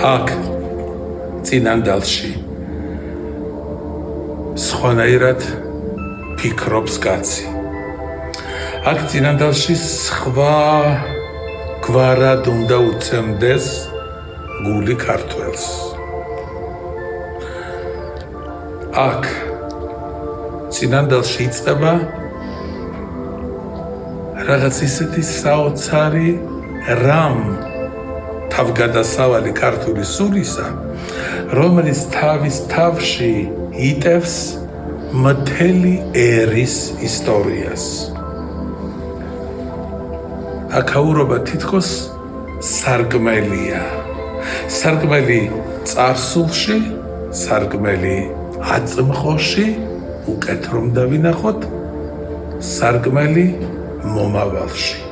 აქ წინანდალში სხვანაირად ფიქრობს კაცი. აქ წინანდალში სხვა გვარად უნდა უცემდეს გული ქართველს. აქ წინანდალში იწყება რაღაც ისეთი საოცარი რამ თავგადასავალი ქართული სულისა, რომელიც თავის თავში იტევს მთელი ერის ისტორიას. აქაურობა თითქოს სარკმელია. სარკმელი წარსულში, სარკმელი აწმყოში, უკეთ რომ დავინახოთ, სარკმელი მომავალში.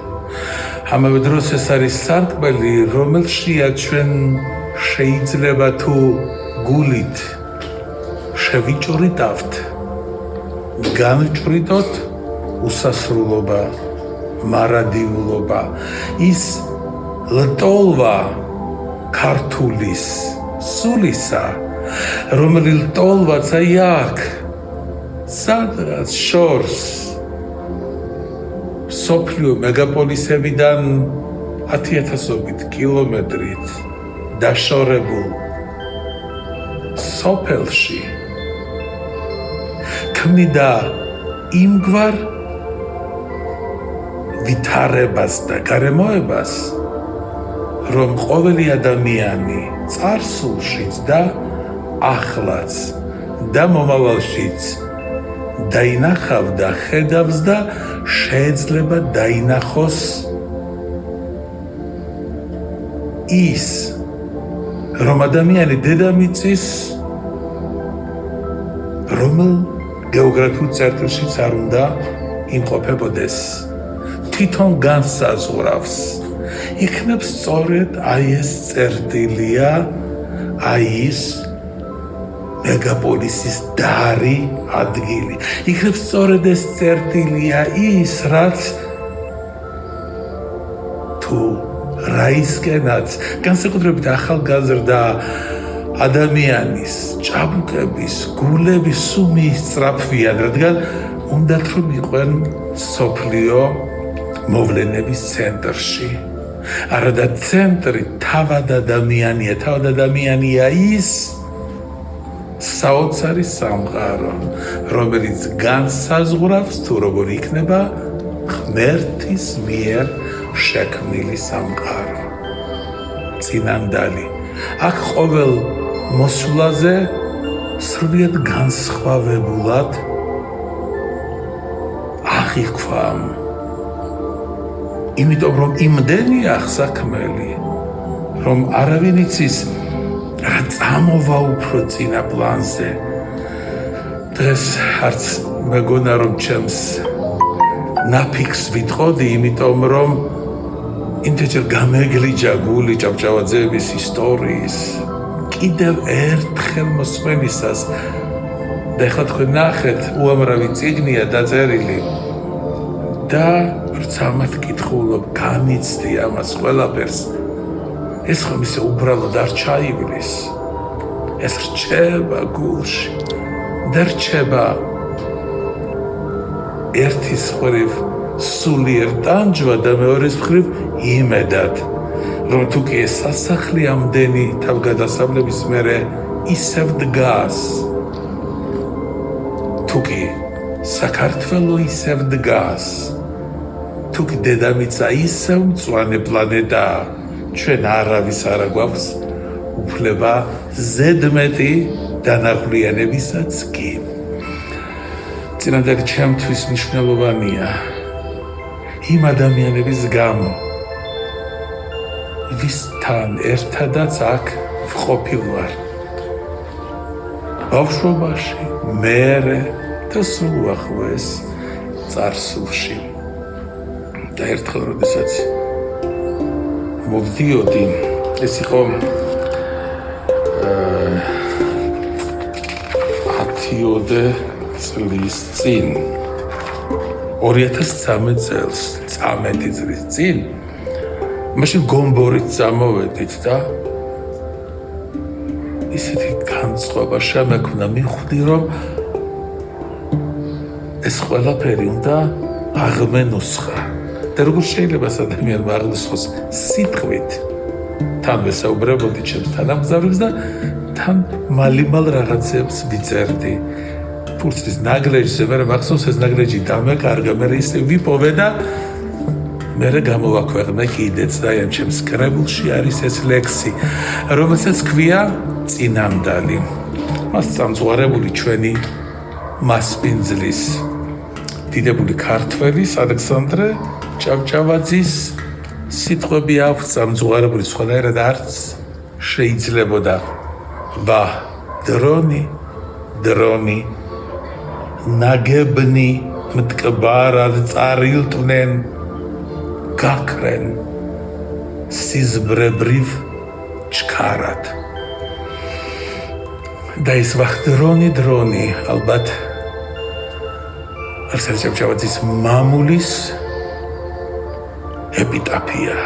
ამავე დროს ეს არის სარკმელი, რომელშია ჩვენ შეიძლება თუ გულით შევიჭვრიდავთ, განვჭვრიდოთ უსასრულობა, მარადიულობა, ის ლტოლვა ქართულის სულისა, რომელი ლტოლვაც აი აქ, სადღაც შორს სოფლიო მეგაპოლისებიდან 10,000 კილომეტრით დაშორებულ სოფელში ქმნიდა იმგვარ ვითარებას და გარემოებას, რომ ყოველი ადამიანი წარსულშიც და ახლაც და მომავალშიც დაინახავდა, ხედავს და შეიძლება დაინახოს ის, რომ ადამიანი დედამიწის რომელ გეოგრაფიულ წერტილშიც არ უნდა იმყოფებოდეს, თვითონ განსაზღვრავს. იქნებ სწორედ აი ეს წერტილია, აი ის მეგაპოლისის დარი ადგილი. იქნებ სწორედ ეს წერტილია ის, რაც თუ რაისკენაც განსაკუთრებით ახალგაზრდა ადამიანის ჭაბუკების, გულების სულ მიისწრაფვიან, რადგან უნდათ რომ იყვნენ სოფლიო მოვლენების ცენტრში. არადა ცენტრი თავად ადამიანია, თავად ადამიანია ის საოცარი სამყარო, რომელიც განსაზღვრავს თუ როგორ იქნება ღმერთის მიერ შექმნილი სამყარო. წინანდალი. აქ ყოველ მოსვლაზე სრულიად განსხვავებულად აღიქვამ. იმიტომ რომ იმდენია აღსაქმელი, რომ არავინ იცის რა წამოვა უფრო წინა პლანზე. დღეს არც მეგონა რომ ჩემს ნაფიქს ვიტყოდი, იმიტომ რომ იმდენჯერ გამეგლიჯა გული ჭავჭავაძეების ისტორიის კიდევ ერთხელ მოსმენისას. და ეხლა თქვენ ნახეთ, უამრავი წიგნია დაწერილი და როცა ამათ კითხულობ, განიცდი ამას ყველაფერს, ეს ხომ ისე უბრალოდ არ ჩაივლის, ეს რჩება გულში და რჩება ერთის მხრივ სულიერ ტანჯვა და მეორის მხრივ იმედად, რომ თუ კი ეს სასახლე ამდენი თავგადასავლების მერე ისევ დგას, თუ კი საქართველო ისევ დგას, თუ კი დედამიწა ისევ მწვანე პლანეტაა, ჩვენ არავის არ აგვაქვს უფლება ზედმეტი დანაღვლიანებისაც კი. წინანდალი ჩემთვის მნიშვნელოვანია იმ ადამიანების გამო, ვისთან ერთადაც აქ ვყოფილ ვარ. ბავშვობაში, მერე და სულ უახლოეს წარსულში. და ერთხელ, როდესაც მოვდიოდი, ეს იყო 10-ოდე წლის წინ, 2013 წელს, 13 წლის წინ, მაშინ გომბორით წამოვედით და ისეთი განწყობა შემექმნა, მივხვდი, რომ ეს ყველაფერი უნდა აღმენუსხა. და როგორ შეიძლება ადამიანმა აღნუსხოს სიტყვით? თან ვესაუბრებოდი ჩემს თანამგზავრებს და თან მალიმალ რაღაცებს ვიწერდი. ფურცლის ნაგლეჯზე მე მახსოვს ეს ნაგლეჯი დამეკარგა, მე ისე ვიპოვე და მე გამოვაქვეყნე კიდეც და ამ ჩემს კრებულში არის ეს ლექსი, რომელსაც ქვია წინანდალი. მას სამწუხარებული ჩვენი მასპინძლის დიდებული ქართველის ალექსანდრე ჭავჭავაძის სიტყვები აქვს სამწუხარებული, სხვანაირად არც შეიძლებოდა. ვა დრონი დრონი ნაგებნი მტკბარად წარილტნენ გაქრენ სიზმრებრივ ჩქარად. და ეს ვა დრონი ალბათ არსენ ჭავჭავაძის მამულის ეპიტაფია.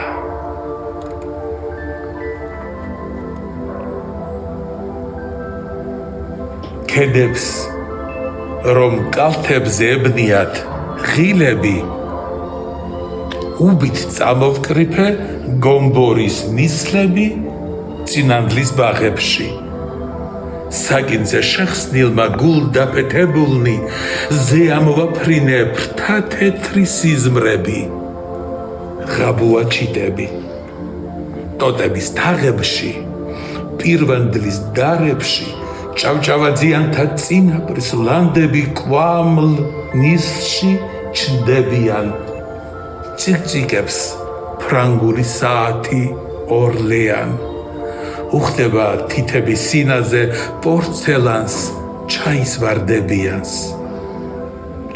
ქედებს რომ კალთებზე ებნიათ ღილები, უბით წამოვკრიფე გომბორის ნისლები წინანდლის ბაღებში. საგინძე შეხსნილმა გულ დაფეთებულნი ზე ამოვაფრინე ფრთა თეთრი სიზმრები. ღაბუა ჩიტები ტოტების თაღებში, პირვანდლის დარებში, ჭავჭავაძიანთა წინაპრის ლანდები კვამლ ნისლში ჩნდებიან. წიკწიკებს ფრანგული საათი ორლეან. უხდება თითების სინაზე პორცელანს ჩაის ვარდებიანს.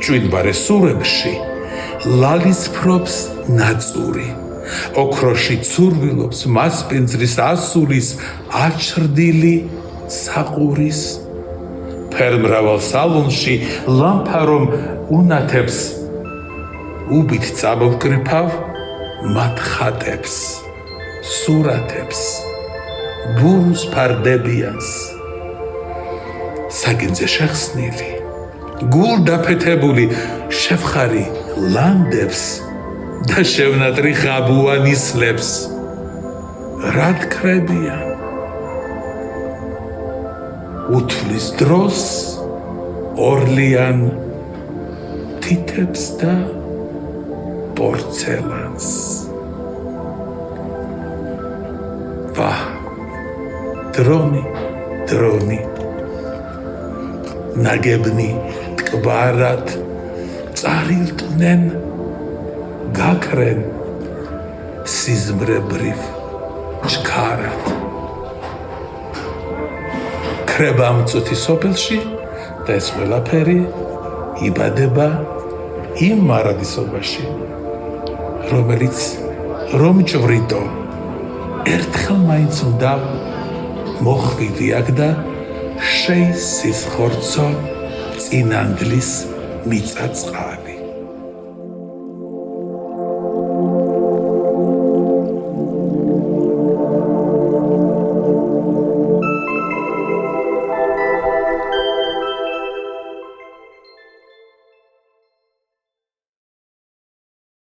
ჭვიდბარე სურებში ლალის ფრობს ნაწური. ოქროში ცურვილობს მასპინძლის ასულის აჩრდილი საყურის. ფერმრავალ სალონში ლამპარომ უნათებს, უბით წამოვკრიფავ მათ ხატებს, სურათებს, ბურს ფარდებიანს. საგინძე შეხსნილი გულ დაფეთებული შევხარი ლანდებს და შევნატრი ღაბუა ნისლებს. რა თქრებიან უთვლის დროს ორლიან თითებს და პორცელანს. ვა დრონი ნაგებნი მტკბარად წარილტნენ გაქრენ სიზმრებრივ ჩქარად. ქრება ამწუთი სოფელში და ეს ყველაფერი იბადება იმ მარადისობაში, რომელიც რომ ჭვრიტო ერთხელ მაინც უნდა მოხვიდი აქ და შეისისხორცო წინანდლის მიწაწყალი.